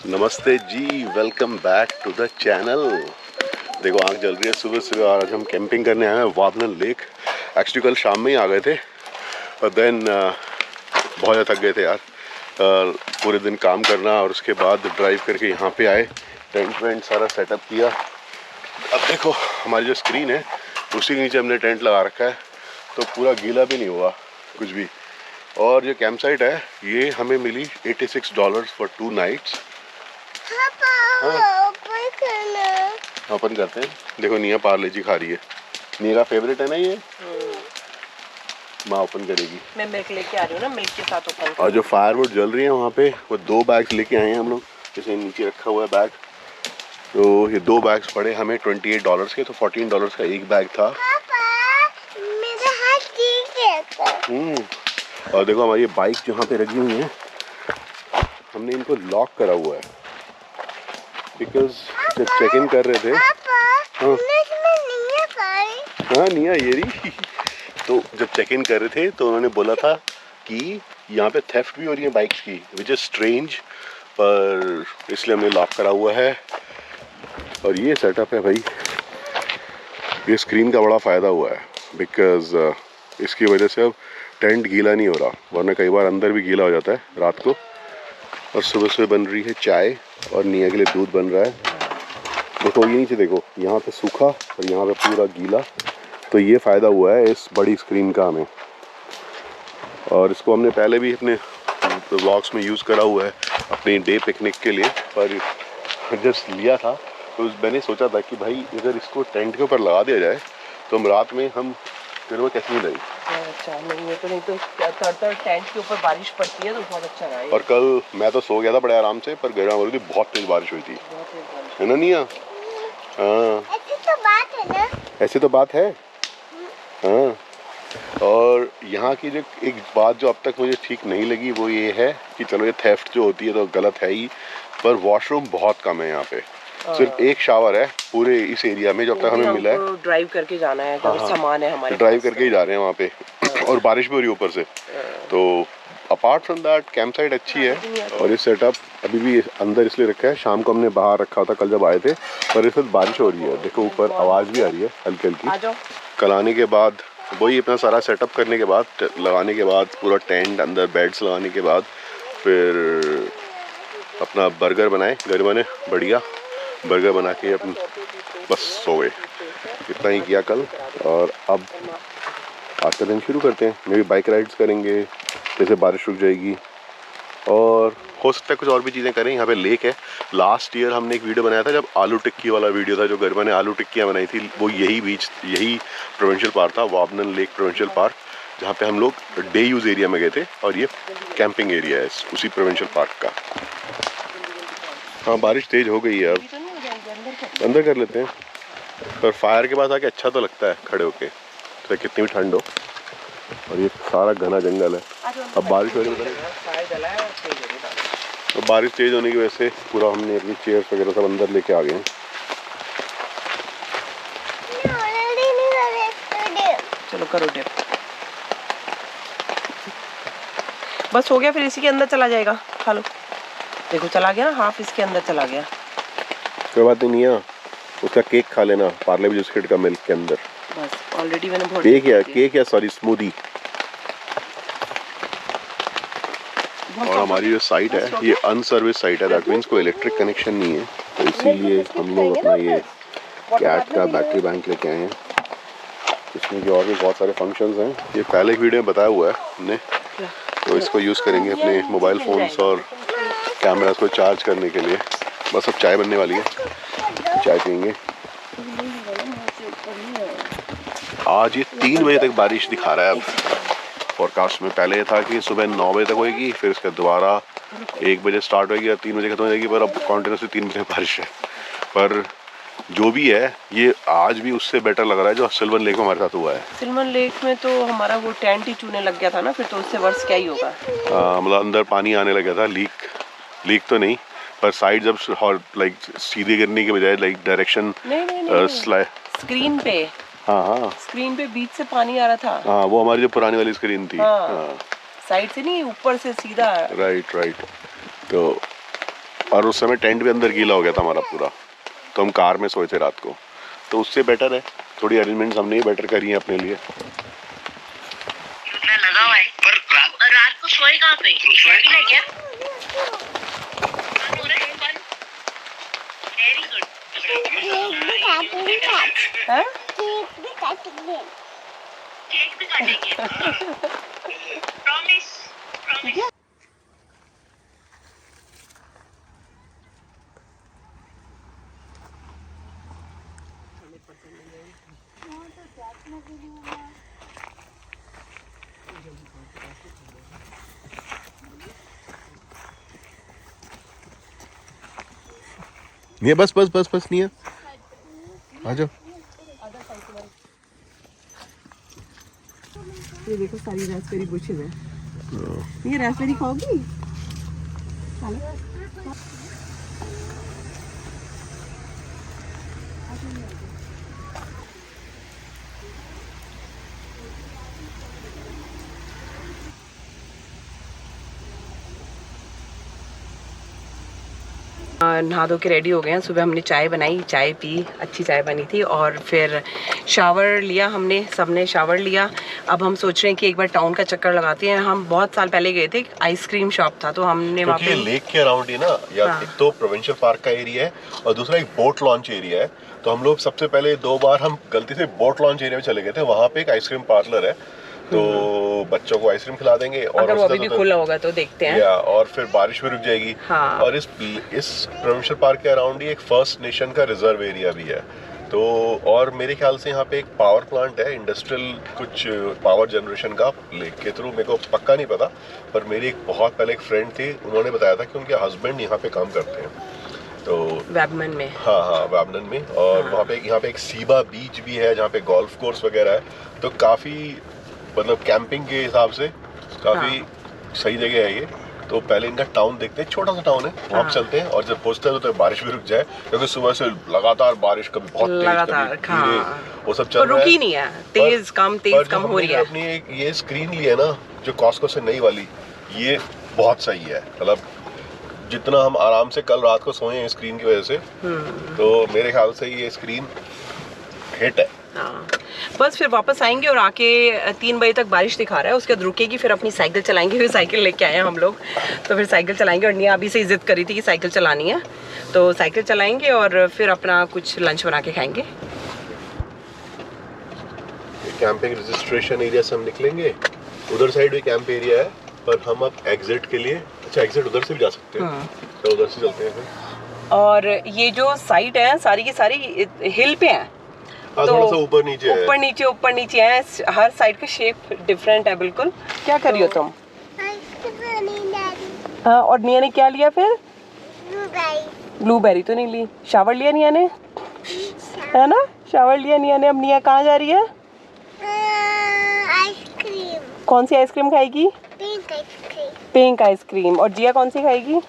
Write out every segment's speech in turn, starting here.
नमस्ते जी, welcome back to the channel. देखो आँख जल रही है सुबह सुबह। आज हम कैंपिंग करने आए हैं वाबनन लेक। एक्चुअली कल शाम में ही आ गए थे और देन बहुत ज़्यादा थक गए थे यार। पूरे दिन काम करना और उसके बाद ड्राइव करके यहाँ पे आए, टेंट वेंट सारा सेटअप किया। अब देखो हमारी जो स्क्रीन है उसी के नीचे हमने टेंट लगा रखा है, तो पूरा गीला भी नहीं हुआ कुछ भी। और ये कैंप साइट है ये हमें मिली $86 फॉर 2 नाइट्स। ओपन करते हैं। देखो निया पार्ले जी खा रही है। निया का फेवरेट है ना ये। माँ ओपन करेगी। मैं मिल्क लेके आ रही हूँ ना, मिल्क के साथ ओपन। और जो फायरवुड जल रही है वहाँ पे वो 2 बैग्स लेके आए हैं हम लोग। जैसे नीचे रखा हुआ है बैग, तो ये 2 बैग्स पड़े हमें $28 के, तो $14 का एक बैग था। मेरा हाथ ठीक है। और देखो हमारी बाइक जो यहाँ पे रखी हुई है, हमने इनको लॉक करा हुआ है बिकॉज जब चेक इन कर रहे थे। हाँ हाँ निया ये रही। तो जब चेक इन कर रहे थे तो उन्होंने बोला था कि यहाँ पे थेफ्ट भी हो रही है बाइक्स की, विच इज़ स्ट्रेंज, पर इसलिए हमने लॉक करा हुआ है। और ये सेटअप है भाई, ये स्क्रीन का बड़ा फ़ायदा हुआ है बिकॉज इसकी वजह से अब टेंट गीला नहीं हो रहा, वरना कई बार अंदर भी गीला हो जाता है रात को। और सुबह सुबह बन रही है चाय और निया के लिए दूध बन रहा है। देखो ये नीचे देखो, यहाँ पे सूखा और यहाँ पे पूरा गीला। तो ये फ़ायदा हुआ है इस बड़ी स्क्रीन का हमें। और इसको हमने पहले भी अपने व्लॉग्स में यूज़ करा हुआ है अपनी डे पिकनिक के लिए, पर जब लिया था तो मैंने सोचा था कि भाई अगर इसको टेंट के ऊपर लगा दिया जाए तो हम रात में हम फिर वो कैसे नहीं लगेगी। अच्छा नहीं तो टेंट के ऊपर बारिश पड़ती है तो बहुत अच्छा रहा है। और कल मैं तो सो गया था बड़े आराम से, पर गर्मा हो रही थी, बहुत तेज बारिश हुई थी, है ना निया? हाँ ऐसी तो बात है ना। ऐसी तो बात है। हाँ। और यहाँ की जो एक बात जो अब तक मुझे ठीक नहीं लगी वो ये है कि चलो ये थेफ्ट जो होती है तो गलत है ही, पर वॉशरूम बहुत कम है यहाँ पे। सिर्फ एक शावर है पूरे इस एरिया में जो अब तक हमें मिला है। ड्राइव करके जाना है, हाँ, सामान है हमारे ड्राइव करके ही जा रहे हैं वहाँ पे। और बारिश भी हो रही है ऊपर से, तो apart from that camp site अच्छी है। और ये सेटअप अभी भी अंदर इसलिए रखा है, शाम को हमने बाहर रखा था कल जब आए थे, पर इस वक्त बारिश हो रही है। देखो ऊपर आवाज़ भी आ रही है हल्की हल्की। कल आने के बाद वही अपना सारा सेटअप करने के बाद, लगाने के बाद, पूरा टेंट अंदर बेड्स लगाने के बाद फिर अपना बर्गर बनाए घर बने, बढ़िया बर्गर बना के अपन बस सो गए। इतना ही किया कल। और अब आज का दिन शुरू करते हैं। मे भी बाइक राइड्स करेंगे जैसे बारिश रुक जाएगी, और हो सकता है कुछ और भी चीज़ें करें। यहाँ पे लेक है। लास्ट ईयर हमने एक वीडियो बनाया था जब आलू टिक्की वाला वीडियो था, जो गरबा ने आलू टिक्कियाँ बनाई थी, वो यही बीच यही प्रोविंशियल पार्क था, वाबनन लेक प्रोविंशियल पार्क, जहाँ पे हम लोग डे यूज़ एरिया में गए थे। और ये कैंपिंग एरिया है उसी प्रोविंशियल पार्क का। हाँ बारिश तेज़ हो गई है, अब अंदर कर लेते हैं। पर फायर के पास आके अच्छा तो लगता है खड़े होके, चाहे कितनी भी ठंड हो। और ये सारा घना जंगल है। अब बारिश हो रही है, तो बारिश तेज़ होने की वजह से पूरा हमने अपनी चेयर्स वगैरह सब अंदर लेके आ गए हैं। चलो करो डिप। बस हो गया, फिर इसी के अंदर चला जाएगा। खा लो। देखो चला गया ना, हाफ इसके अंदर चला गया। कोई बात नहीं है, उसका केक खा लेना, पार्ले बिस्किट का मिल्क के अंदर। बस ऑलरेडी मैंने बहुत केक या सॉरी स्मूदी। और हमारी जो साइट है ये अनसर्विस साइट है, दैट मीन्स कोई इलेक्ट्रिक कनेक्शन नहीं है, तो इसीलिए हम लोग अपना ये कैट का बैटरी बैंक लेके आए हैं। इसमें जो और भी बहुत सारे फंक्शंस हैं, ये पहले एक वीडियो में बताया हुआ है हमने, तो इसको यूज़ करेंगे अपने मोबाइल फ़ोन्स और कैमरास को चार्ज करने के लिए। बस अब चाय बनने वाली है, चाय पियेंगे। आज ये 3 बजे तक बारिश दिखा रहा है अब फोरकास्ट में। पहले था कि सुबह 9 बजे तक होएगी, फिर उसके दोबारा 1 बजे स्टार्ट होएगी और 3 बजे खत्म हो जाएगी, पर अब कॉन्टिन्यूसली 3 बजे बारिश है। पर जो भी है ये आज भी उससे बेटर लग रहा है जो सिल्वन लेक में हमारे साथ हुआ है। सिल्वन लेक में तो हमारा वो टेंट ही चूने लग गया था ना, फिर तो उससे वर्ष क्या ही होगा। मतलब अंदर पानी आने लग गया था, लीक तो नहीं, पर साइड जब लाइक सीधे गिरने के बजाय लाइक डायरेक्शन स्क्रीन पे। हाँ स्क्रीन पे बीच से पानी आ रहा था। हाँ वो हमारी जो पुरानी वाली स्क्रीन थी। हाँ। साइड से नहीं, ऊपर से सीधा। राइट। तो और उस समय टेंट भी अंदर गीला हो गया था हमारा पूरा, तो हम कार में सोए थे रात को। तो उससे बेटर है, थोड़ी अरेंजमेंट्स हमने ही बेटर करी हैं अपने लिए। लगा हुआ है पर रात को सोए कहाँ पे? सोए क्या? Very good. हैं? केक भी काटेंगे। Promise promise. नहीं बस नहीं है, आ जाओ। ये देखो सारी रास्पबेरी बुशेस है। ये रास्पबेरी खाओगी? नहा धो के रेडी हो गए हैं। सुबह हमने चाय बनाई, चाय पी, अच्छी चाय बनी थी, और फिर शावर लिया हमने, सबने शावर लिया। अब हम सोच रहे हैं कि एक बार टाउन का चक्कर लगाते हैं। हम बहुत साल पहले गए थे, आइसक्रीम शॉप था, तो हमने वहाँ पे लेक के अराउंड ही ना, या हाँ। एक तो प्रोविंशियल पार्क का एरिया है और दूसरा एक बोट लॉन्च एरिया है। तो हम लोग सबसे पहले 2 बार हम गलती से बोट लॉन्च एरिया में चले गए थे। वहाँ पे एक आइसक्रीम पार्लर है, तो बच्चों को आइसक्रीम खिला देंगे। और अगर वो अभी भी खुला होगा तो देखते हैं। या और फिर बारिश भी रुक जाएगी। हाँ। और इस प्रोविंशियल पार्क के अराउंड ही एक फर्स्ट नेशन का रिजर्व एरिया भी है। तो और मेरे ख्याल से यहाँ पे एक पावर प्लांट है, इंडस्ट्रियल कुछ पावर जनरेशन का, लेक के थ्रू। मेरे को पक्का नहीं पता, पर मेरी एक बहुत पहले एक फ्रेंड थी, उन्होंने बताया था कि उनके हस्बैंड यहाँ पे काम करते हैं। तो वैबमन में, हाँ वैबनन में। और वहाँ पे यहाँ पे एक सीबा बीच भी है जहाँ पे गोल्फ कोर्स वगैरह है। तो काफ़ी मतलब कैंपिंग के हिसाब से काफ़ी सही जगह है ये। तो पहले इनका टाउन देखते हैं, छोटा सा टाउन है, वहाँ पे चलते हैं। और जब पहुँचते हैं तो बारिश भी रुक जाए, क्योंकि सुबह से लगातार बारिश, कभी बहुत तेज, लगातार, कभी धीरे, वो सब चल रहा है। रुकी नहीं है, तेज कम हो रही है। अपनी एक ये स्क्रीन ली है ना, जो कॉस्को से नई वाली, ये बहुत सही है। मतलब जितना हम आराम से कल रात को सोए हैं स्क्रीन की वजह से, तो मेरे ख्याल से ये स्क्रीन हिट है। हाँ, बस फिर वापस आएंगे और आके 3 बजे तक बारिश दिखा रहा है, उसके बाद रुकेगी, फिर अपनी साइकिल चलाएंगे। फिर साइकिल लेके आए हैं हम लोग, तो फिर साइकिल चलाएंगे। और निया अभी से जिद करी थी कि साइकिल चलानी है, तो साइकिल चलाएंगे और फिर अपना कुछ लंच बना के खाएंगे। कैंपिंग रजिस्ट्रेशन एरिया से हम निकलेंगे, उधर साइड भी कैंप एरिया है, पर हम अब एग्जिट के लिए, अच्छा एग्जिट उधर से भी जा सकते हैं, तो उधर से चलते हैं फिर। और ये जो साइड है सारी की सारी हिल पे है, तो थोड़ा सा ऊपर नीचे है, ऊपर नीचे है, हर साइड का शेप डिफरेंट है बिल्कुल। क्या कर रही हो तुम? हाँ, और निया ने क्या लिया फिर? ब्लूबेरी तो नहीं ली। शावर लिया निया ने, है ना? शावर लिया निया ने। अब निया कहाँ जा रही है? आइसक्रीम। कौन सी आइसक्रीम खाएगी? Pink ice cream. Pink ice cream. और जिया कौन सी खाएगी?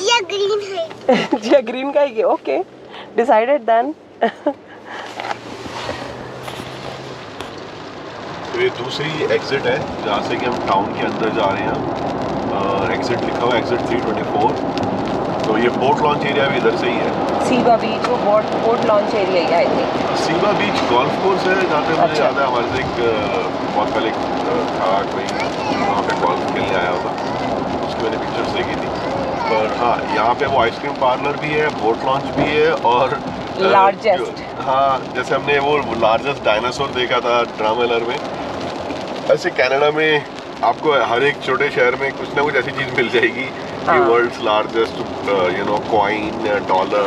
ये ग्रीन है। जिया ग्रीन खाएगी। Okay, decided then. तो ये दूसरी एग्जिट है जहाँ से कि हम टाउन के अंदर जा रहे हैं। एग्जिट लिखा हुआ है एग्जिट 324। तो ये बोट लॉन्च एरिया भी इधर से ही है। सीबा बीच, वो बोट लॉन्च एरिया है आई थिंक। सीबा बीच गोल्फ कोर्स है जहाँ पे मुझे अच्छा। याद है हमारे से एक बहुत पहले था कोई वहाँ पे गोल्फ खेलने आया होगा, उसकी मैंने पिक्चर्स देखी थी। पर हाँ, यहाँ पे वो आइसक्रीम पार्लर भी है, बोट लॉन्च भी है, और लार्जेस्ट, हाँ, जैसे हमने वो लार्जेस्ट डायनासोर देखा था ड्रामेलर में, ऐसे कनाडा में आपको हर एक छोटे शहर में कुछ ना कुछ ऐसी चीज मिल जाएगी कि वर्ल्ड्स लार्जेस्ट कॉइन, डॉलर,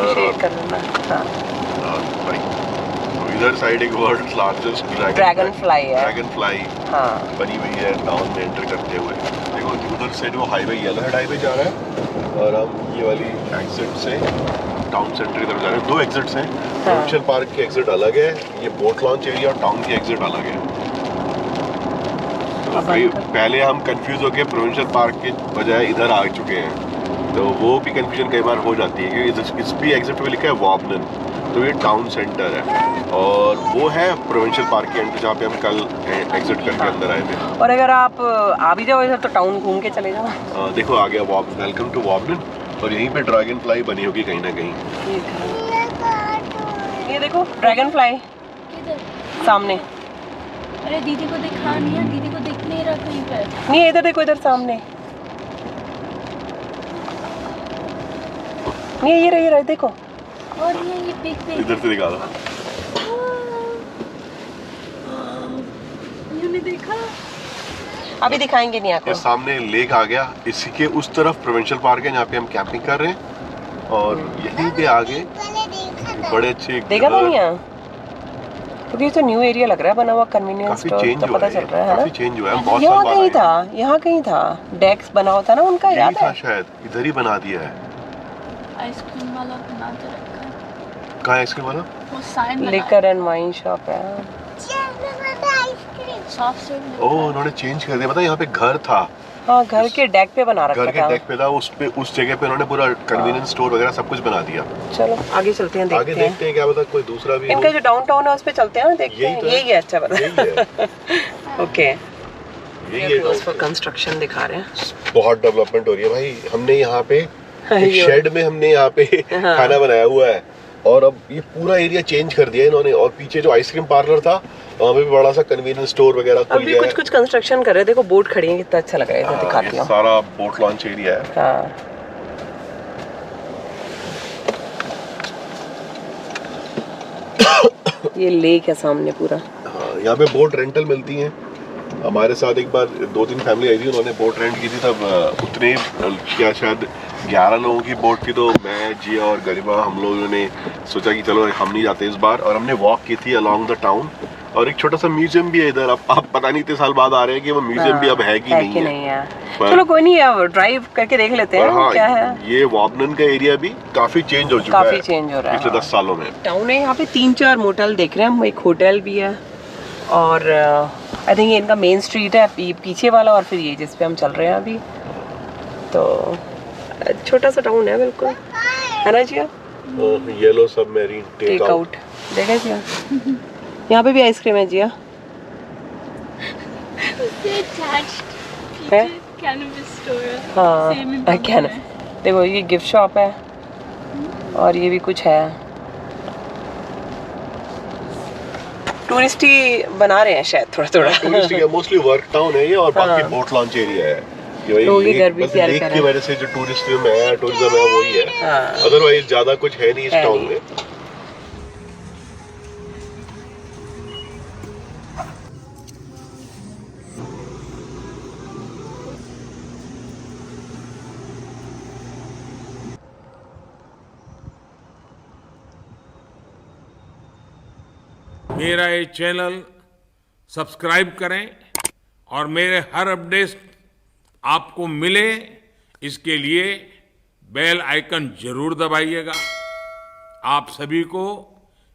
और इधर साइड एक वर्ल्ड्स लार्जेस्ट ड्रैगन फ्लाई बनी हुई है टाउन में एंटर करते हुए। देखो उधर से वो हाईवे, येलो हेड हाईवे जा रहा है, और हम ये वाली एग्जिट से टाउन सेंटर की तरफ जा रहे हैं। 2 एग्जिट्स हैं, प्रोविंशियल पार्क की एग्जिट अलग है, ये बोट लॉन्च एरिया और टाउन की एग्जिट अलग है। तो पहले हम कंफ्यूज होके प्रोविंशियल पार्क के बजाय इधर आ चुके हैं, तो वो भी कंफ्यूजन कई बार हो जाती है, क्योंकि इस भी एग्जिट पे लिखा है वॉबनन, तो ये टाउन सेंटर है, और वो है प्रोविंशियल पार्क के एंट्री जहाँ पे हम कल एग्जिट करके अंदर आए थे। और अगर आप आ भी जाओ इधर तो टाउन घूम के चले जाओ। देखो आ गया वेलकम टू वॉबनन। और यहीं पे ड्रैगन फ्लाई बनी होगी कहीं ना कहीं। ये देखो ड्रैगन फ्लाई किधर? सामने। अरे दीदी को दिखा नहीं है, दीदी को दिख नहीं रहा कहीं पे। नहीं इधर देखो, इधर सामने। नहीं ये रही देखो। और ये बिग इधर से दिखा दो। यूने देखा? अभी दिखाएंगे नहीं आपको। ये सामने लेक आ गया, इसी के उस तरफ प्रोविंशियल पार्क है जहाँ पे हम कैंपिंग कर रहे हैं, और यहीं पे आगे बड़े अच्छे देखा था नहीं यहाँ, क्योंकि ये तो न्यू एरिया लग रहा है बना हुआ, कन्वीनियंस काफी स्टोर चेंज तो हुआ पता है, चल रहा है काफी ना। चेंज हुआ है। बहुत यहाँ साल बाद कहीं आए था, यहाँ कहीं था डेस्क बना होता ना उनका, हैं। याद यही था है? शायद, इधर ही बना दिया है। आइसक्रीम वाला बना के रखा है। कहाँ है आइसक्रीम वाला? वो sign liquor and wine shop है। Soft serve. ओह उन्होंने चेंज कर दिया, पता है यहाँ पे घर था, हाँ घर के डेक पे बना रखा घर के था। डेक पे था, उस जगह पे उन्होंने पूरा कन्वीनियंस स्टोर वगैरह सब कुछ बना दिया। चलो आगे चलते हैं, आगे देखते हैं। देखते हैं क्या पता कोई दूसरा भी इनका हो। जो डाउनटाउन है उस पे चलते हैं ना, देखते हैं। यही तो है। यही है, अच्छा यही बता। है, ओके, यही है। फॉर कंस्ट्रक्शन दिखा रहे हैं। बहुत डेवलपमेंट हो रही है भाई। हमने यहाँ पे एक ये- शेड में हमने यहाँ पे हाँ। खाना बनाया हुआ है, और अब ये पूरा एरिया चेंज कर दिया इन्होंने, और पीछे जो आइसक्रीम पार्लर था वहाँ पे भी बड़ा सा कन्वीनियंस स्टोर वगैरह खुल अभी गया कुछ कुछ कंस्ट्रक्शन कर रहे हैं। देखो बोट खड़ी है, कितना अच्छा लग रहा है, इधर है। दिखाती ये हूँ। सारा बोट लॉन्च एरिया है। हाँ ये लेक है सामने पूरा। हाँ, यहाँ पे बोट रेंटल मिलती हैं। हमारे साथ एक बार 2-3 फैमिली आई थी, उन्होंने बोट रेंट की थी, तब उतने क्या शायद 11 लोगों की बोट थी। तो मैं, जिया और गरिमा, हम लोगों ने सोचा कि चलो हम नहीं जाते इस बार, और हमने वॉक की थी अलोंग द टाउन। और एक छोटा सा म्यूजियम भी है इधर। अब पता नहीं इतने साल बाद आ रहे हैं कि वो म्यूजियम भी अब है कि नहीं है। चलो कोई नहीं, अब ड्राइव करके देख लेते हैं हाँ, क्या है। ये वॉबनन का एरिया भी काफी चेंज हो चुका है, काफी चेंज हो रहा है पिछले 10 सालों में। टाउन है। यहाँ पे 3-4 मोटल देख रहे हैं हम, एक होटल भी है, और आई थिंक ये इनका मेन स्ट्रीट है पीछे वाला, और फिर ये जिस पे हम चल रहे हैं अभी। तो छोटा सा टाउन है बिल्कुल, है ना जिया? येलो सबमरीन टेक आउट देखा जिया? यहाँ पे भी आइसक्रीम है जिया, है? Cannabis store. हाँ क्या ना, देखो ये गिफ्ट शॉप है, और ये भी कुछ है। टूरिस्ट ही बना रहे हैं शायद थोड़ा थोड़ा। टूरिस्ट का मोस्टली वर्क टाउन है ये, और बाकी बोट लॉन्च एरिया है। कि भाई लोग ही घर भी बस प्यार लेक कर की रहे हैं। वजह से जो टूरिज्म है वही है। हाँ। अदरवाइज ज्यादा कुछ है नहीं इस है टाउन नहीं। में। मेरा ये चैनल सब्सक्राइब करें और मेरे हर अपडेट आपको मिले, इसके लिए बेल आइकन जरूर दबाइएगा। आप सभी को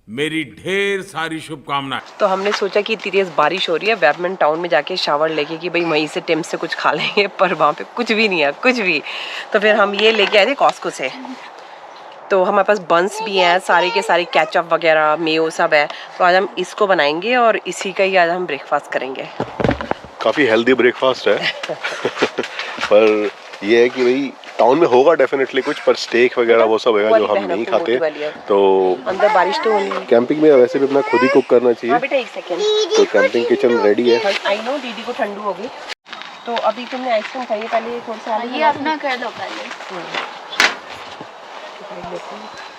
मेरी ढेर सारी शुभकामनाएं। तो हमने सोचा कि इतनी तेज बारिश हो रही है, वेबमैन टाउन में जाके शावर लेके कि भाई वहीं से टिम से कुछ खा लेंगे, पर वहाँ पे कुछ भी नहीं है, कुछ भी। तो फिर हम ये लेके आए थे कॉस्को से। तो हमारे पास बंस भी हैं, सारे के सारे केचप वगैरह, मेयो सब है। तो आज हम इसको बनाएंगे और इसी का ही आज हम ब्रेकफास्ट करेंगे। काफी हेल्दी ब्रेकफास्ट है। पर ये है कि भाई टाउन में होगा डेफिनेटली कुछ, पर स्टेक वगैरह वो सब है जो हम नहीं खाते। तो अंदर बारिश तो होनी है। कैंपिंग में वैसे भी अपना खुद ही कुक करना हाँ चाहिए। बेटा एक सेकेंड। तो कैंपिंग किचन रेडी है। आई नो दीदी को ठंडू हो गई। तो अभी तुमने आइसक्रीम खाई है, पहले थोड़ा सा ये अपना कर लो पहले।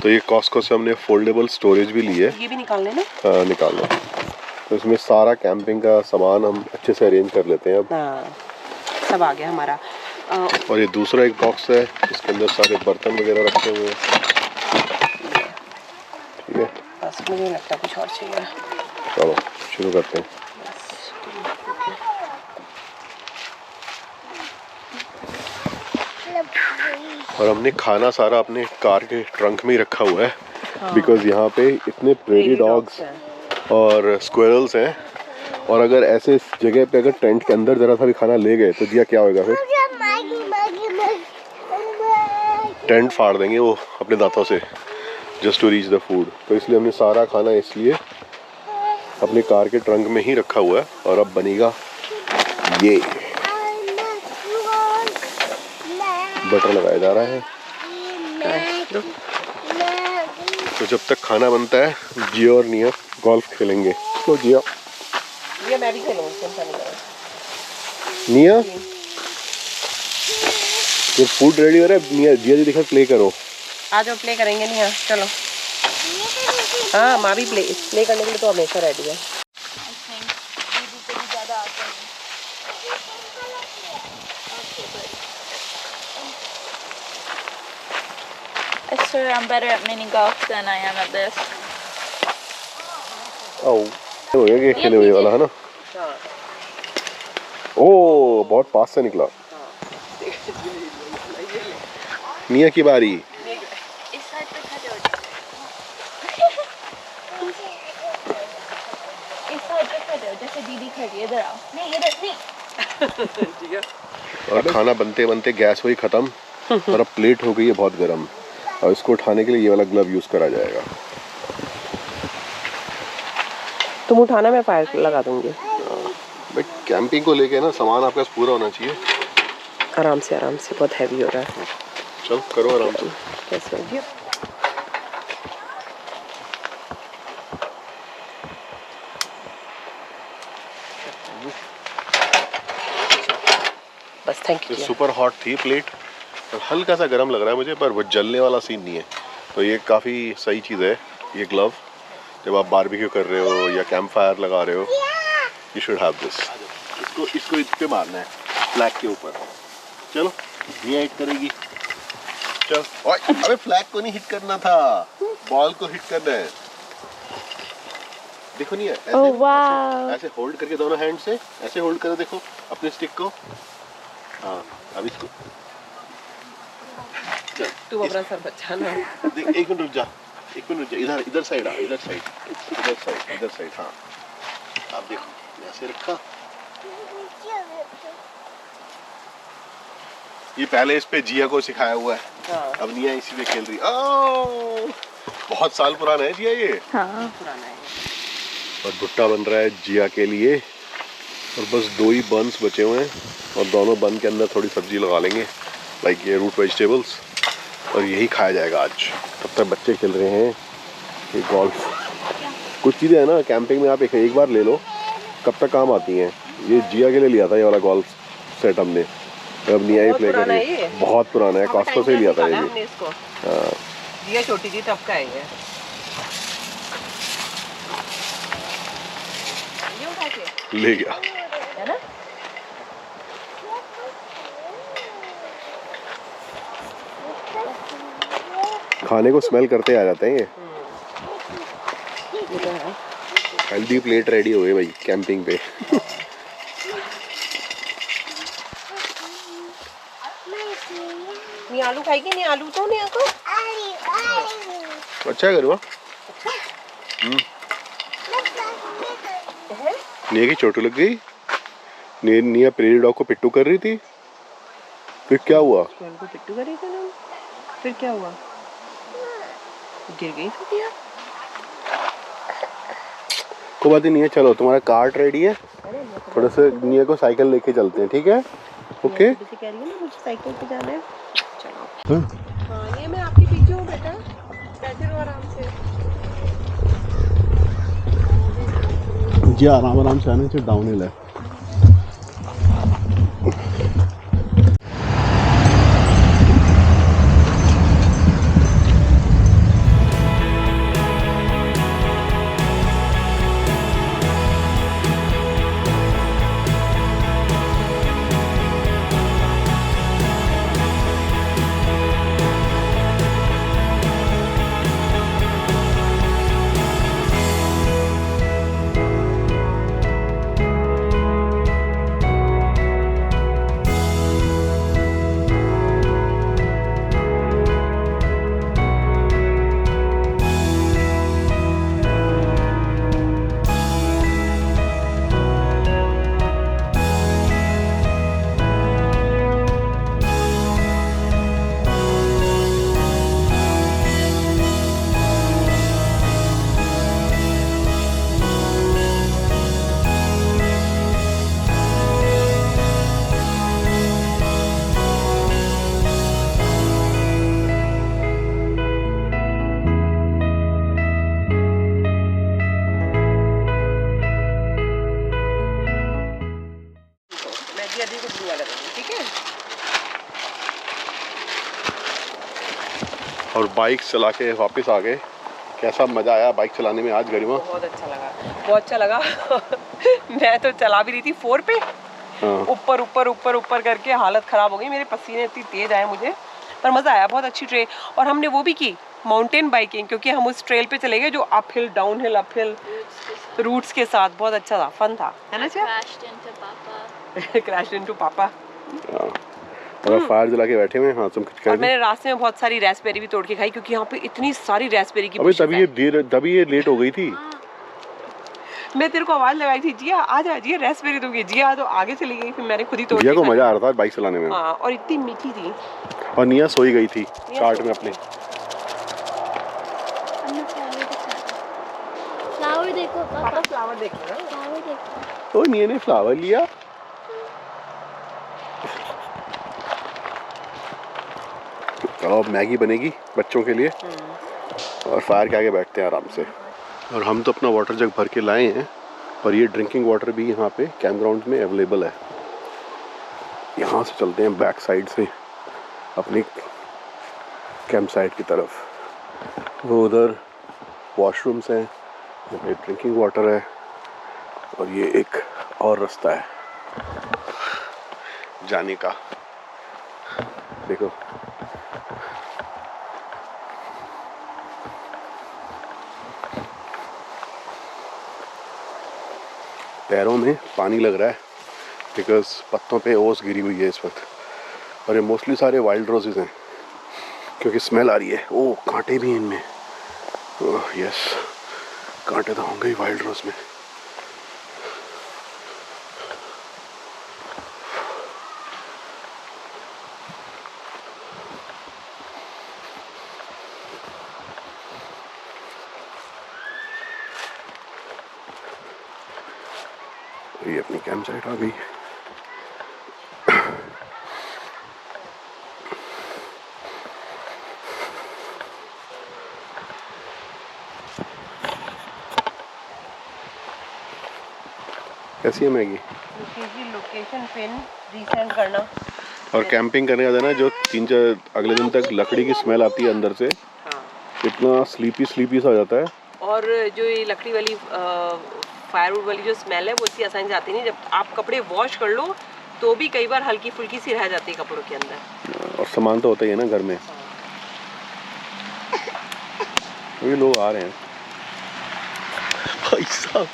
तो ये कॉस्को से हमने फोल्डेबल स्टोरेज भी ली है। ये भी निकाल लेना। हाँ निकाल लो। तो इसमें सारा कैंपिंग का सामान हम अच्छे से अरेंज कर लेते हैं अब। हाँ सब आ गया हमारा। और ये दूसरा एक बॉक्स है, इसके अंदर सारे बर्तन वगैरह रखे हुए हैं। ठीक है, बस मुझे नहीं लगता कुछ और चाहिए। चलो शुरू करते हैं। और हमने खाना सारा अपने कार के ट्रंक में ही रखा हुआ है, बिकॉज यहाँ पे इतने प्रेरी डॉग्स और स्क्विरल्स हैं। और अगर ऐसे जगह पे अगर टेंट के अंदर जरा सा भी खाना ले गए तो दिया क्या होगा फिर? टेंट फाड़ देंगे वो अपने दांतों से, just to reach the food. तो इसलिए हमने सारा खाना इसलिए अपने कार के ट्रंक में ही रखा हुआ है। और अब बनेगा ये बटर लगाया जा रहा है। तो जब तक खाना बनता है जिया और निया गोल्फ खेलेंगे। तो जिया ये मैं भी खेलूंगी, चिंता नहीं करो। निया जब फूड रेडी हो रहा है निया जिया जी प्ले करो। आज हम प्ले करेंगे नहीं, हाँ चलो। हाँ माँ भी प्ले करने के लिए तो हमेशा रेडी है। I swear I'm better at mini golf than I am at this. आओ हो गया कि खेले हुए वाला है ना। हाँ ओ बहुत पास से निकला। निया की बारी। इस साइड पे खड़े हो जाओ। इस साइड पे खड़े हो, जैसे दीदी खड़ी है, इधर आओ। नहीं इधर नहीं। और खाना बनते बनते गैस हुई खत्म और अब प्लेट हो गई है बहुत गर्म और इसको उठाने के लिए ये वाला ग्लव यूज करा जाएगा। तुम उठाना, मैं फायर लगा दूंगी। भाई कैंपिंग को लेके ना सामान आपके पास पूरा होना चाहिए। आराम से बहुत हैवी हो रहा है। चल करो आराम से। कैसे हो गया? बस थैंक यू। सुपर हॉट थी प्लेट और हल्का सा गर्म लग रहा है मुझे, पर वो जलने वाला सीन नहीं है। तो ये काफ़ी सही चीज़ है ये ग्लव। जब आप बारबेक्यू कर रहे हो या कैंप फायर लगा रहे हो, यू शुड हैव दिस। इसको इस पे मारना है फ्लैग के ऊपर। चलो ये हिट करेगी। चल अबे फ्लैग को नहीं हिट करना था, बॉल को हिट करना है। देखो नहीं है ऐसे, ऐसे होल्ड करके दोनों हैंड से ऐसे होल्ड करो। देखो अपने स्टिक को। हाँ अब इसको तू अपना सर बचाना। देख एक मिनट रुक जा, इधर साइड आ, इधर साइड। हाँ आप देखो ऐसे रखा। ये पहले इस पे जिया को सिखाया हुआ है। हाँ। अब निया इसी पे खेल रही है। बहुत साल पुराना है जिया ये। हाँ पुराना है। और भुट्टा बन रहा है जिया के लिए और बस 2 ही बन्स बचे हुए हैं और दोनों बन के अंदर थोड़ी सब्जी लगा लेंगे, लाइक ये रूट वेजिटेबल्स, और यही खाया जाएगा आज। तब तक बच्चे खेल रहे हैं ये गोल्फ। कुछ चीज़ें हैं ना कैंपिंग में आप एक बार ले लो कब तक काम आती हैं। ये जिया के लिए लिया था ये वाला गोल्फ सेट हमने, अब निया ही प्ले कर रही है। बहुत पुराना है, कॉस्को से ही लिया था ये। हाँ जिया छोटी थी तब का है ये। ले गया। है ना? खाने को स्मेल करते आ जाते हैं ये। ये तो है। हेल्दी प्लेट रेडी हो गई भाई कैंपिंग पे। नहीं आलू खाएगी, नहीं आलू तो नहीं आको। अच्छा करो। निया की चोट लग गई। निया प्रेरी डॉग को पिट्टू कर रही थी, फिर क्या हुआ? को पिट्टू कर रही थी ना, फिर क्या हुआ? गिर गई सोफिया। कोई बात नहीं है, चलो तुम्हारा कार्ट रेडी है, थोड़ा सा निया को साइकिल लेके चलते हैं, ठीक है? ओके। जैसे कह रही है ना मुझे साइकिल पे जाना है। चलो। हाँ ये मैं आपके पीछे हूँ बेटा, बैठे रहो आराम से। जी आराम से आने से डाउन हिल है। और बाइक चला के वापस आ गए। कैसा मज़ा आया बाइक चलाने में आज गरिमा? बहुत अच्छा लगा, बहुत अच्छा लगा। मैं तो चला भी रही थी 4 पे, ऊपर ऊपर ऊपर ऊपर करके हालत ख़राब हो गई, मेरे पसीने इतनी तेज़ आए मुझे, पर मज़ा आया, बहुत अच्छी ट्रेल। और हमने वो भी की माउंटेन बाइकिंग, क्योंकि हम उस ट्रेल पे चले गए जो up hill down hill up hill routes के साथ। बहुत अच्छा था, फन था, है ना? क्रैश इनटू पापा। और फायर जला के बैठे हुए हैं। हाँ, तुम कुछ कह और रही? मैंने रास्ते में बहुत सारी रेस्पबेरी भी तोड़ के खाई, क्योंकि यहाँ पे इतनी सारी रेस्पबेरी की अबे bushes हैं। तभी ये लेट हो गई थी। मैं तेरे को आवाज लगाई थी, जिया आ जा, जिया रेस्पबेरी दूंगी, जिया तो आगे चली गई, फिर मैंने खुद ही तोड़ जिया के को खाई। मजा आ रहा था बाइक चलाने में। हाँ, और इतनी मीठी थी। और निया सोई गई थी चार्ट में अपने। फ्लावर देखो पापा, फ्लावर देख रहे हो? फ्लावर देखो। तो निया ने फ्लावर लिया। चलो अब मैगी बनेगी बच्चों के लिए और फायर के आगे बैठते हैं आराम से। और हम तो अपना वाटर जग भर के लाए हैं, और ये ड्रिंकिंग वाटर भी यहाँ पे कैंप ग्राउंड में अवेलेबल है। यहाँ से चलते हैं बैक साइड से अपनी कैंप साइड की तरफ। वो उधर वॉशरूम्स हैं, यहाँ पे ड्रिंकिंग वाटर है, और ये एक और रास्ता है जाने का। देखो पैरों में पानी लग रहा है, बिकॉज पत्तों पे ओस गिरी हुई है इस वक्त। और ये मोस्टली सारे वाइल्ड रोजेस हैं, क्योंकि स्मेल आ रही है। ओह, कांटे भी हैं इनमें। ओह यस, कांटे तो होंगे ही वाइल्ड रोज में। ये अपनी कैंप साइट आ गई। कैसी है मैगी? लोकेशन पिन रीसेंड करना। और कैंपिंग करने का देना, जो 3-4 अगले दिन तक लकड़ी की स्मेल आती है अंदर से, हाँ। इतना स्लीपी सा हो जाता है। और जो ये लकड़ी वाली फायरवुड वाली जो स्मेल है वो इतनी आसानी से आती नहीं। जब आप कपड़े वॉश कर लो तो भी कई बार हल्की फुल्की सी रह जाती है कपड़ों के अंदर। और सामान तो होता ही है ना घर में। ये लोग आ रहे हैं भाई साहब।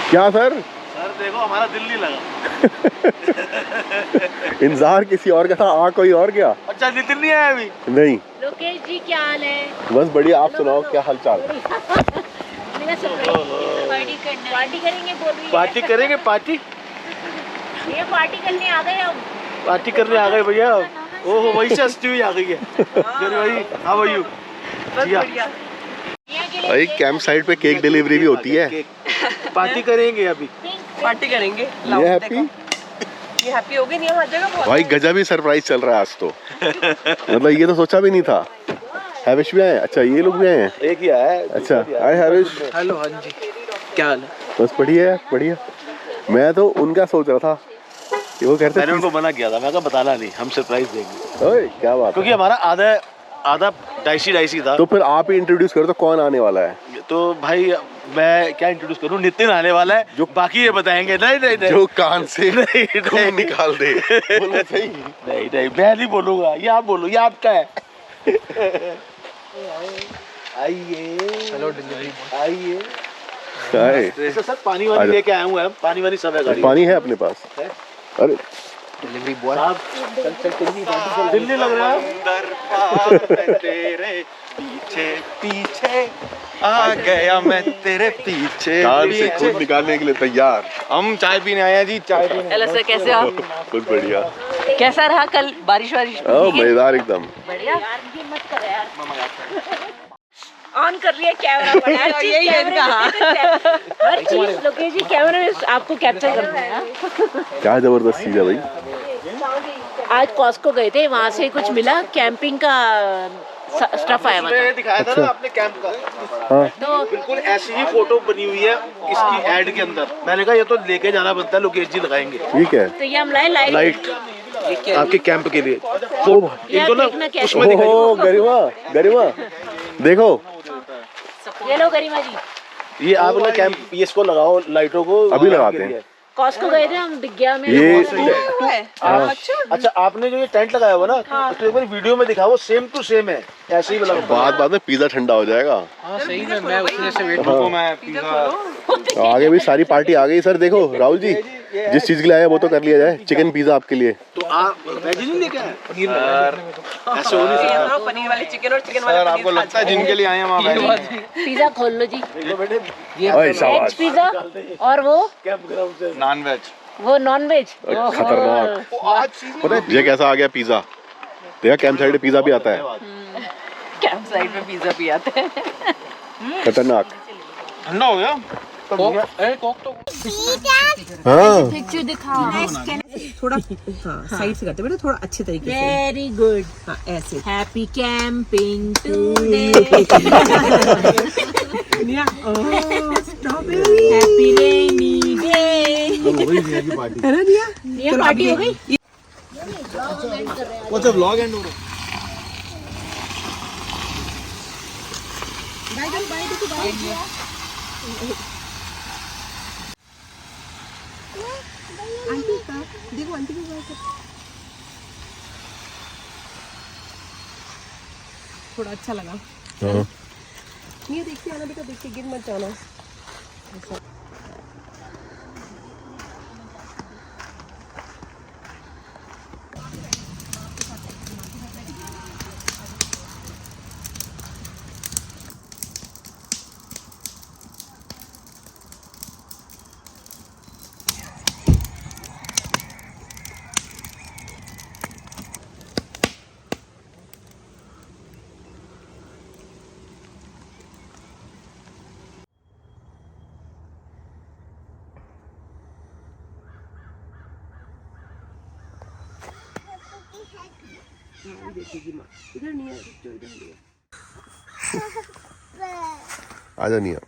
क्या सर? सर देखो हमारा दिल नहीं लगा। इंतजार किसी और का था, आ कोई और गया। अच्छा नितिन नहीं आया अभी? नहीं। लोकेश जी क्या हाल है? बस बढ़िया, आप सुनाओ क्या हाल चाल? पार्टी करेंगे बोल रही है। पार्टी करेंगे, पार्टी ये पार्टी करने आ गए हम। पार्टी करने आ गए भैया। ओहो वही से हंसती हुई आ गई है। भाई हाउ आर यू? भाई कैंप साइट पे केक डिलीवरी भी होती है। पार्टी करेंगे अभी, पार्टी करेंगे। ये हैप्पी, ये हैप्पी हो गए नहीं हर जगह बहुत। भाई गजब ही सरप्राइज चल रहा है आज तो। मतलब ये तो सोचा भी नहीं था। हैविश भी आए? अच्छा ये लोग भी आए हैं। एक ही आया है। अच्छा हाय हैविश। हेलो, हाँ जी, क्या हाल है? बस बढ़िया है, बढ़िया। मैं तो उनका सोच रहा था कि वो कहते मैंने उनको मना किया था, मैं कहा बताना नहीं, हम सरप्राइज देंगे। ओए क्या बात, क्योंकि हमारा आधा डाइसी था। तो फिर आप ही इंट्रोड्यूस करो तो कौन आने वाला है? तो भाई मैं क्या इंट्रोड्यूस करूं? नितिन आने वाला है, जो बाकी ये बताएंगे। नहीं जो कान से नहीं निकाल दे। बोलो सही। नहीं मैं नहीं बोलूंगा, ये आप बोलो, ये आपका है। आइए, हेलो डिलीवरी आइए। हाय सर पानी वानी लेके आया हूँ, पानी वानी सब है गाड़ी। पानी है अपने पास? अरे डिलीवरी बॉय साहब, दिल्ली लग रहा है। तेरे पीछे पीछे आ गया मैं तेरे पीछे। कान से खुद निकालने के लिए तैयार। हम चाय पीने आए हैं जी, चाय पीने। हेलो सर, कैसे हो आप? बहुत बढ़िया। कैसा रहा कल बारिश वारिश? ओह मजेदार एकदम। बढ़िया। यार ये मत कर यार। ऑन कर लिया कैमरा, बढ़िया। यही है इनका। हर चीज लोकेश जी कैमरे में आपको कैप्चर करना है। क्या जबरदस्त चीज है भाई। आज कॉस्को गए थे, वहाँ से कुछ मिला, कैंपिंग का स्टफ आया हुआ था। दिखाया था ना आपने कैंप का, हाँ। तो बिल्कुल ऐसी ही फोटो बनी हुई है इसकी एड के अंदर। मैंने कहा ये तो लेके जाना बनता है, लोकेश जी लगाएंगे। ये क्या है? तो ये हम लाए लाइट। आपके कैंप के लिए। तो इनको ना देखना कैसे उसमें दिखाइए। ओहो गरिमा गरिमा देखो ये लो गरिमा जी, ये आप ना कैंप ये इसको लगाओ लाइटों को अभी लगाते हैं। कॉस्को गए थे हम, दिख गया मेरे ये अच्छा आपने जो ये टेंट लगाया हुआ ना तो एक बार वीडियो में दिखाओ, सेम टू सेम है ऐसे ही लगा। बाद में पिज्जा ठंडा हो जाएगा। सही में मैं उतने से वेट हाँ। मैं पिज्जा आगे भी सारी पार्टी आ गई सर। देखो राहुल जी जिस चीज के लिए आया वो तो कर लिया जाए। चिकन पिज्जा आपके लिए। तो आप वेज नहीं लेके आए? पनीर ऐसे हो नहीं सकता। पनीर वाले चिकन और चिकन सर वाले आपको लगता है जिनके लिए आए हैं वहाँ बैठे पिज्जा खोल लो जी, ओए वेज शाबाश पिज्जा और वो नॉन वेज। Non veg. खतरनाक। पता है ये कैसा आ गया पिज्जा? देखा कैंप साइड पिज्जा भी आता है। कैंप साइड पे पिज्जा भी आते हैं। खतरनाक। ठंडा हो गया। हाँ पिक्चर दिखाओ। थोड़ा हाँ साइड से करते बेटा, थोड़ा अच्छे तरीके से। Very good. हाँ ऐसे। Happy camping today, happy rainy day. है ना दिया? ये पार्टी हो गई। What's a vlog and all? देखो आंटी को थोड़ा अच्छा लगा। हाँ। ये देखते आना बेटा, देख के गिर मत जाना। इधर नहीं है, इधर नहीं है। आजा नहीं आप।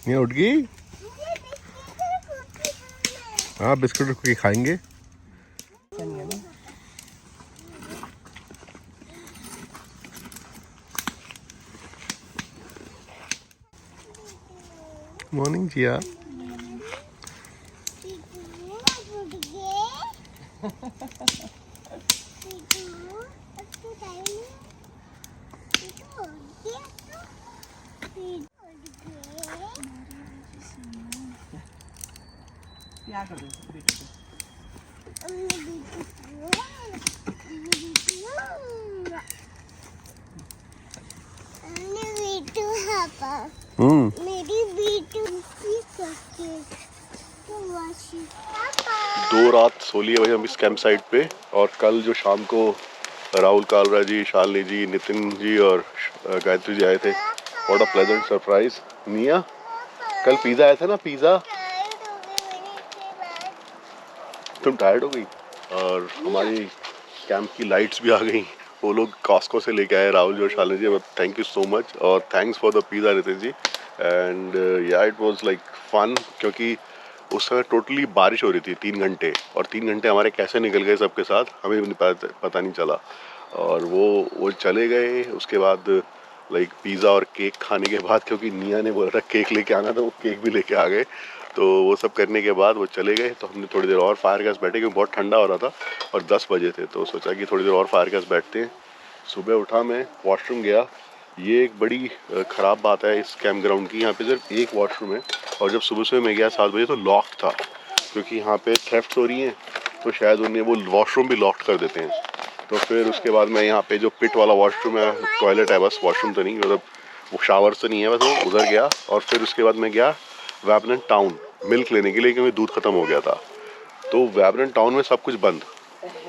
ये उठ गई। हाँ बिस्कुट उठ के खाएंगे। मॉर्निंग जिया। क्या कर रहे हो बेटे को? मेरी बेटी 2 रात सो लिए भाई हम इस कैंप साइट पे। और कल जो शाम को राहुल कालरा जी, शालिनी जी, नितिन जी और गायत्री जी आए थे। What a pleasant surprise. निया कल पिज्जा आया था ना, पिज्जा। तुम टायर्ड हो गई। और हमारी कैंप की लाइट्स भी आ गई। वो लोग कॉस्को से लेके आए राहुल जी और Shalini ji. Thank you so much और thanks for the pizza Nitin ji. And yeah it was like fun, क्योंकि उस समय टोटली बारिश हो रही थी 3 घंटे। और 3 घंटे हमारे कैसे निकल गए सबके साथ हमें भी पता नहीं चला। और वो चले गए। उसके बाद लाइक पिज़्ज़ा और केक खाने के बाद, क्योंकि निया ने बोला था केक लेके आना, तो वो केक भी लेके आ गए। तो वो सब करने के बाद वो चले गए। तो हमने थोड़ी देर और फायर गैस बैठे, क्योंकि बहुत ठंडा हो रहा था और 10 बजे थे। तो सोचा कि थोड़ी देर और फायर गैस बैठते हैं। सुबह उठा, मैं वॉशरूम गया। ये एक बड़ी ख़राब बात है इस कैंप ग्राउंड की, यहाँ पे सिर्फ एक वॉशरूम है। और जब सुबह मैं गया 7 बजे तो लॉक था, क्योंकि यहाँ पे थेफ्ट हो रही हैं, तो शायद उन्हें वो वॉशरूम भी लॉक कर देते हैं। तो फिर उसके बाद मैं यहाँ पे जो पिट वाला वॉशरूम है, टॉयलेट है बस, वॉशरूम तो नहीं, मतलब वो शावर तो नहीं है, बस वो उधर गया। और फिर उसके बाद मैं गया वेबरन टाउन मिल्क लेने के लिए, क्योंकि दूध ख़त्म हो गया था। तो वेबरन टाउन में सब कुछ बंद,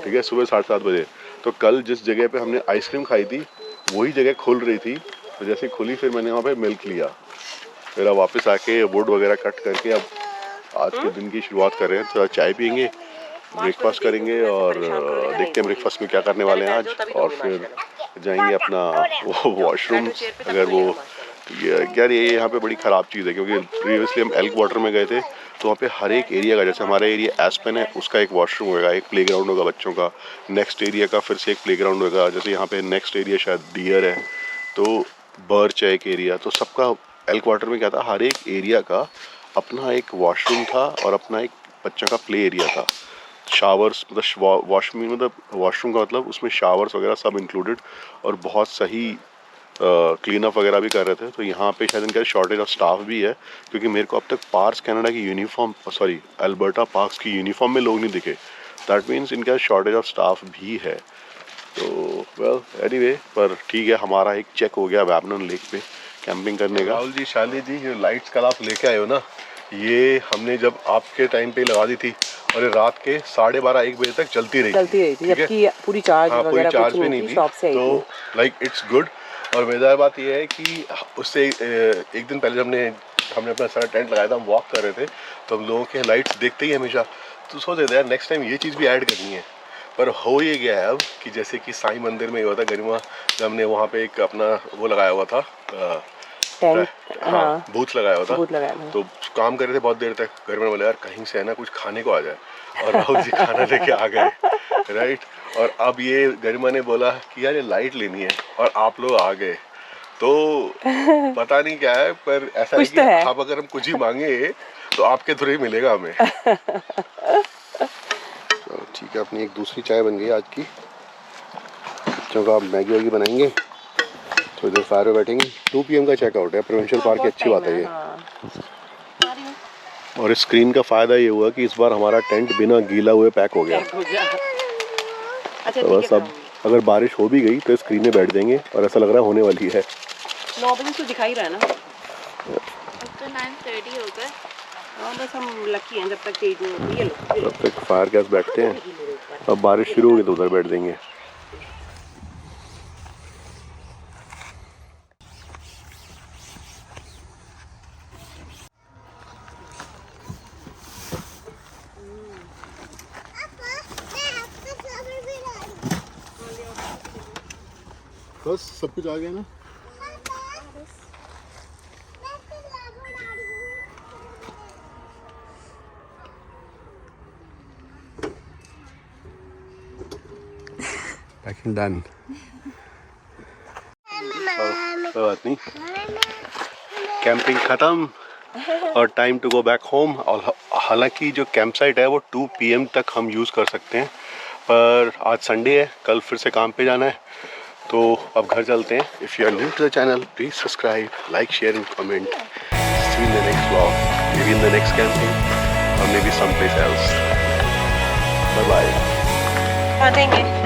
ठीक है, सुबह 7:30 बजे। तो कल जिस जगह पे हमने आइसक्रीम खाई थी वही जगह खुल रही थी। तो जैसे खुली फिर मैंने वहाँ पे मिल्क लिया। फिर अब वापस आके वुड वगैरह कट करके अब आज के दिन की शुरुआत कर रहे हैं। तो चाय पियेंगे, ब्रेकफास्ट करेंगे और देखते हैं ब्रेकफास्ट में क्या करने वाले हैं आज। और फिर जाएंगे अपना वो वॉशरूम। अगर वो यार ये यहाँ पे बड़ी ख़राब चीज़ है, क्योंकि प्रीवियसली हम एल्क वाटर में गए थे तो वहाँ पे हर एक एरिया का, जैसे हमारा एरिया एस्पेन है, उसका एक वॉशरूम होगा, एक प्लेग्राउंड होगा बच्चों का, नेक्स्ट एरिया का फिर से एक प्लेग्राउंड होगा, जैसे यहाँ पे नेक्स्ट एरिया शायद डियर है, तो बर्च है एक एरिया। तो सबका एल्क वाटर में क्या था, हर एक एरिया का अपना एक वॉशरूम था और अपना एक बच्चों का प्ले एरिया था। शावर्स मतलब वॉशरूम का मतलब उसमें शावर्स वगैरह सब इंक्लूडेड, और बहुत सही क्लीन अप वगैरह भी कर रहे थे। तो यहाँ पे शायद इनका शॉर्टेज ऑफ स्टाफ भी है, क्योंकि मेरे को अब तक पार्क्स कनाडा की यूनिफॉर्म, सॉरी अल्बर्टा पार्क्स की यूनिफॉर्म में लोग नहीं दिखे। दैट मीन्स इनका शॉर्टेज ऑफ स्टाफ भी है। तो वेल एनीवे, पर ठीक है, हमारा एक चेक हो गया वैबनन लेक पे कैंपिंग करने का। राहुल जी, शाली जी, ये लाइट्स कल आप लेके आए हो ना, ये हमने जब आपके टाइम पे लगा दी थी और ये रात के 12:30-1 बजे तक चलती रही थी, जबकि पूरी चार्ज पूरी चार्ज भी नहीं थी। तो लाइक इट्स गुड। और मज़ेदार बात यह है कि उससे एक दिन पहले हमने अपना सारा टेंट लगाया था, हम वॉक कर रहे थे, तो हम लोगों के लाइट्स देखते ही हमेशा, तो सोच रहे थे यार नेक्स्ट टाइम ये चीज़ भी ऐड करनी है। पर हो ये गया है अब कि जैसे कि साईं मंदिर में हुआ था गरिमा, जब हमने वहाँ पे एक अपना वो लगाया हुआ था, हाँ बूथ लगाया हुआ था, तो काम कर रहे थे बहुत देर तक। गरिमा ने बोला यार कहीं से है ना कुछ खाने को आ जाए, और राहुल जी खाना लेके आ गए, राइट। और अब ये गरिमा ने बोला कि यार ये लाइट लेनी है, और आप लोग आ गए। तो पता नहीं क्या है, पर ऐसा है कि आप अगर हम कुछ ही मांगे तो आपके थ्रू ही मिलेगा हमें। तो ठीक है, अपनी एक दूसरी चाय बन गई आज की। बच्चों का मैगी वैगी बनाएंगे, तो इधर फायर में बैठेंगे। 2 PM का चेकआउट है, प्रोविंशियल पार्क की अच्छी बात है ये। और इस स्क्रीन का फ़ायदा ये हुआ कि इस बार हमारा टेंट बिना गीला हुए पैक हो गया। तो बस अब अगर बारिश हो भी गई तो स्क्रीन में बैठ जाएंगे, और ऐसा लग रहा है होने वाली है। 9 बजे तो दिखाई रहा है ना, तो 9:30 हो गए। हाँ बस हम लकी हैं, जब तक तेज नहीं होती। ये लो, तब तक फायर गैस बैठते हैं, अब बारिश शुरू होगी तो उधर बैठ देंगे। बस सब कुछ आ गया ना। Packing done. कोई बात नहीं, कैंपिंग ख़त्म और time to go back home. और हालांकि जो कैंप साइट है वो 2 PM तक हम यूज़ कर सकते हैं, पर आज संडे है, कल फिर से काम पे जाना है, तो अब घर चलते हैं। If you are new to the channel, please subscribe, like, share and comment. See in the next vlog, maybe in the next camping और maybe some place else. Bye bye. देंगे।